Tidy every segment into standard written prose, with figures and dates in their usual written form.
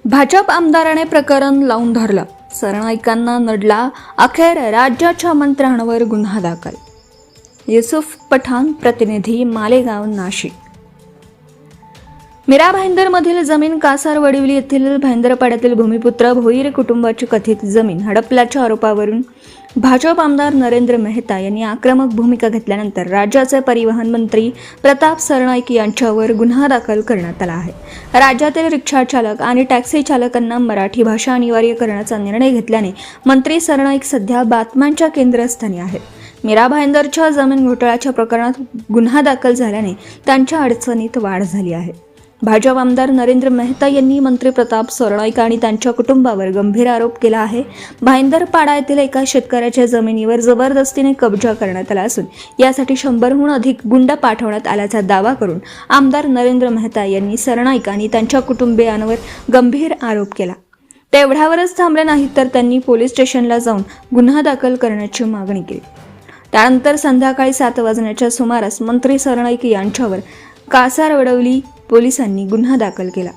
भाजप आमदाराने प्रकरण लावून धरलं, सरनाईकांना नडला, अखेर राज्याच्या मंत्र्यांवर गुन्हा दाखल. युसुफ पठाण, प्रतिनिधी, मालेगाव, नाशिक. मीरा भाईंदरमधील जमीन कासारवडविली येथील भाईंदरपाड्यातील भूमिपुत्र भोईर कुटुंबाची कथित जमीन हडपल्याच्या आरोपावरून भाजप आमदार नरेंद्र मेहता यांनी आक्रमक भूमिका घेतल्यानंतर राज्याचे परिवहन मंत्री प्रताप सरनाईक यांच्यावर गुन्हा दाखल करण्यात आला आहे. राज्यातील रिक्षा चालक आणि टॅक्सी चालकांना मराठी भाषा अनिवार्य करण्याचा निर्णय घेतल्याने मंत्री सरनाईक सध्या बातम्यांच्या केंद्रस्थानी आहेत. मीरा भाईंदरच्या जमीन घोटाळ्याच्या प्रकरणात गुन्हा दाखल झाल्याने त्यांच्या अडचणीत वाढ झाली आहे. भाजप आमदार नरेंद्र मेहता यांनी मंत्री प्रताप सरनाईक आणि त्यांच्या कुटुंबावर गंभीर आरोप केला आहे. भाईंदरपाडा येथील एका शेतकऱ्याच्या जमिनीवर जबरदस्तीने कब्जा करण्यात आला असून यासाठी 100हून अधिक गुंड पाठवण्यात आल्याचा दावा करून आमदार नरेंद्र मेहता यांनी सरनाईक आणि त्यांच्या कुटुंबियांवर गंभीर आरोप केला. तेवढ्यावरच थांबले नाही तर त्यांनी पोलीस स्टेशनला जाऊन गुन्हा दाखल करण्याची मागणी केली. त्यानंतर संध्याकाळी 7 वाजण्याच्या सुमारास मंत्री सरनाईक यांच्यावर कासारवडविली पोलिसांनी गुन्हा दाखल केला.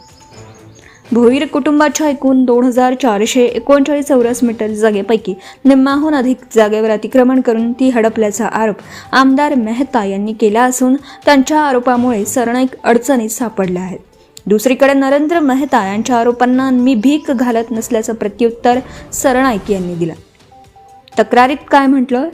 भोईर कुटुंबाच्या एकूण 2439 चौरस मीटर जागेपैकी निम्म्याहून अधिक जागेवर अतिक्रमण करून ती हडपल्याचा आरोप आमदार मेहता यांनी केला असून त्यांच्या आरोपामुळे सरनाईक अडचणीत सापडले आहेत. दुसरीकडे नरेंद्र मेहता यांच्या आरोपांना मी भीक घालत नसल्याचं प्रत्युत्तर सरनाईक यांनी दिलं. तक्रारीत काय म्हटलं?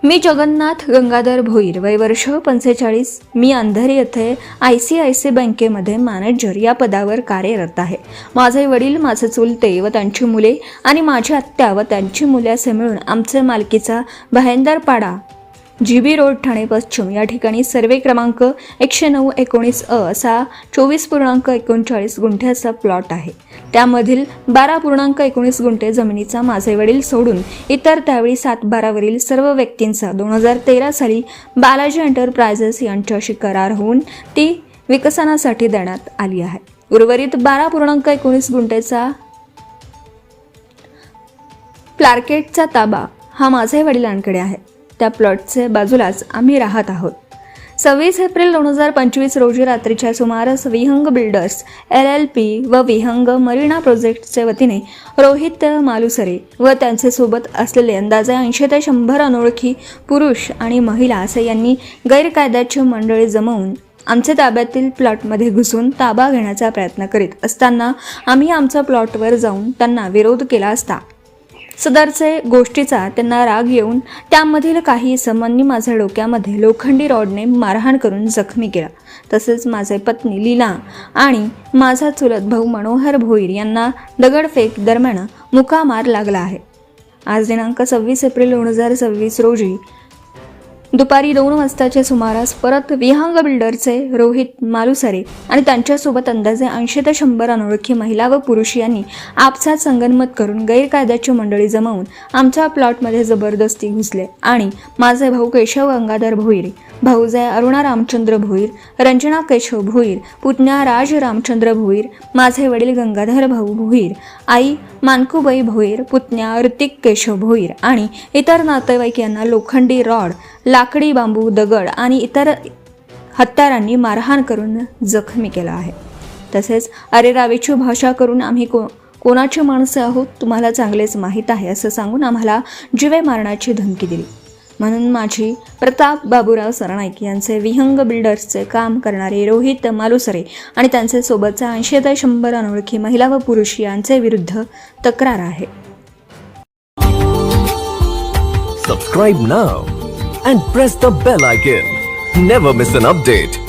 मी जगन्नाथ गंगाधर भोईर, वय वर्ष 45. मी अंधेरी येथे ICICI बँकेमध्ये मॅनेजर या पदावर कार्यरत आहे. माझे वडील, माझे चुलते व त्यांची मुले आणि माझी आत्या व त्यांची मुले असे मिळून आमचे मालकीचा भाईंदरपाडा GB रोड, ठाणे पश्चिम या ठिकाणी सर्वे क्रमांक 109-19 असा 24.39 गुंठ्याचा प्लॉट आहे. त्यामधील 12.19 गुंठे जमिनीचा माझे वडील सोडून इतर त्यावेळी 7/12 वरील सर्व व्यक्तींचा 2013 साली बालाजी एंटरप्राइजेस यांच्याशी करार होऊन ती विकसनासाठी देण्यात आली आहे. उर्वरित 12.19 गुंठेचा प्लार्केटचा ताबा हा माझे वडिलांकडे आहे. त्या प्लॉटचे बाजूलाच आम्ही राहत आहोत. 26 एप्रिल 2025 रोजी रात्रीच्या सुमारास विहंग बिल्डर्स LLP व विहंग मरीना प्रोजेक्टचे वतीने रोहित मालुसरे व त्यांचे सोबत असलेले अंदाजे 80 ते 100 अनोळखी पुरुष आणि महिला असे यांनी गैरकायद्याची मंडळी जमवून आमच्या ताब्यातील प्लॉटमध्ये घुसून ताबा घेण्याचा प्रयत्न करीत असताना आम्ही आमच्या प्लॉटवर जाऊन त्यांना विरोध केला असता सदरचे गोष्टीचा त्यांना राग येऊन त्यामधील काही इसमांनी माझ्या डोक्यामध्ये लोखंडी रॉडने मारहाण करून जखमी केला. तसेच माझे पत्नी लीला आणि माझा चुलत भाऊ मनोहर भोईर यांना दगडफेक दरम्यान मुकामार लागला आहे. आज दिनांक 26 एप्रिल 2026 रोजी दुपारी 2 वाजताच्या सुमारास परत विहंग बिल्डरचे रोहित मालुसरे आणि त्यांच्यासोबत अंदाजे 80 ते 100 अनोळखी महिला व पुरुष यांनी आपसात संगनमत करून गैरकायद्याची मंडळी जमवून आमच्या प्लॉटमध्ये जबरदस्ती घुसले आणि माझे भाऊ केशव गंगाधर भोईर, भाऊजाई अरुणा रामचंद्र भोईर, रंजना केशव भोईर, पुतण्या राज रामचंद्र भोईर, माझे वडील गंगाधर भाऊ भोईर, आई मानकुबाई भोईर, पुतण्या ऋतिक केशव भोईर आणि इतर नातेवाईक यांना लोखंडी रॉड, लाकडी, बांबू, दगड आणि इतर हत्यारांनी मारहाण करून जखमी केला आहे. तसेच अरेरावीची भाषा करून आम्ही कोणाची माणसे आहोत तुम्हाला चांगलेच माहीत आहे असं सांगून आम्हाला जीवे मारण्याची धमकी दिली. म्हणून माझी प्रताप बाबूराव सरनाईक यांचे विहंग बिल्डर्सचे काम करणारे रोहित मालुसरे आणि त्यांचे सोबतचा 80 ते 100 अनोळखी महिला व पुरुष यांचे विरुद्ध तक्रार आहे. Subscribe now and press the bell icon. Never miss an update.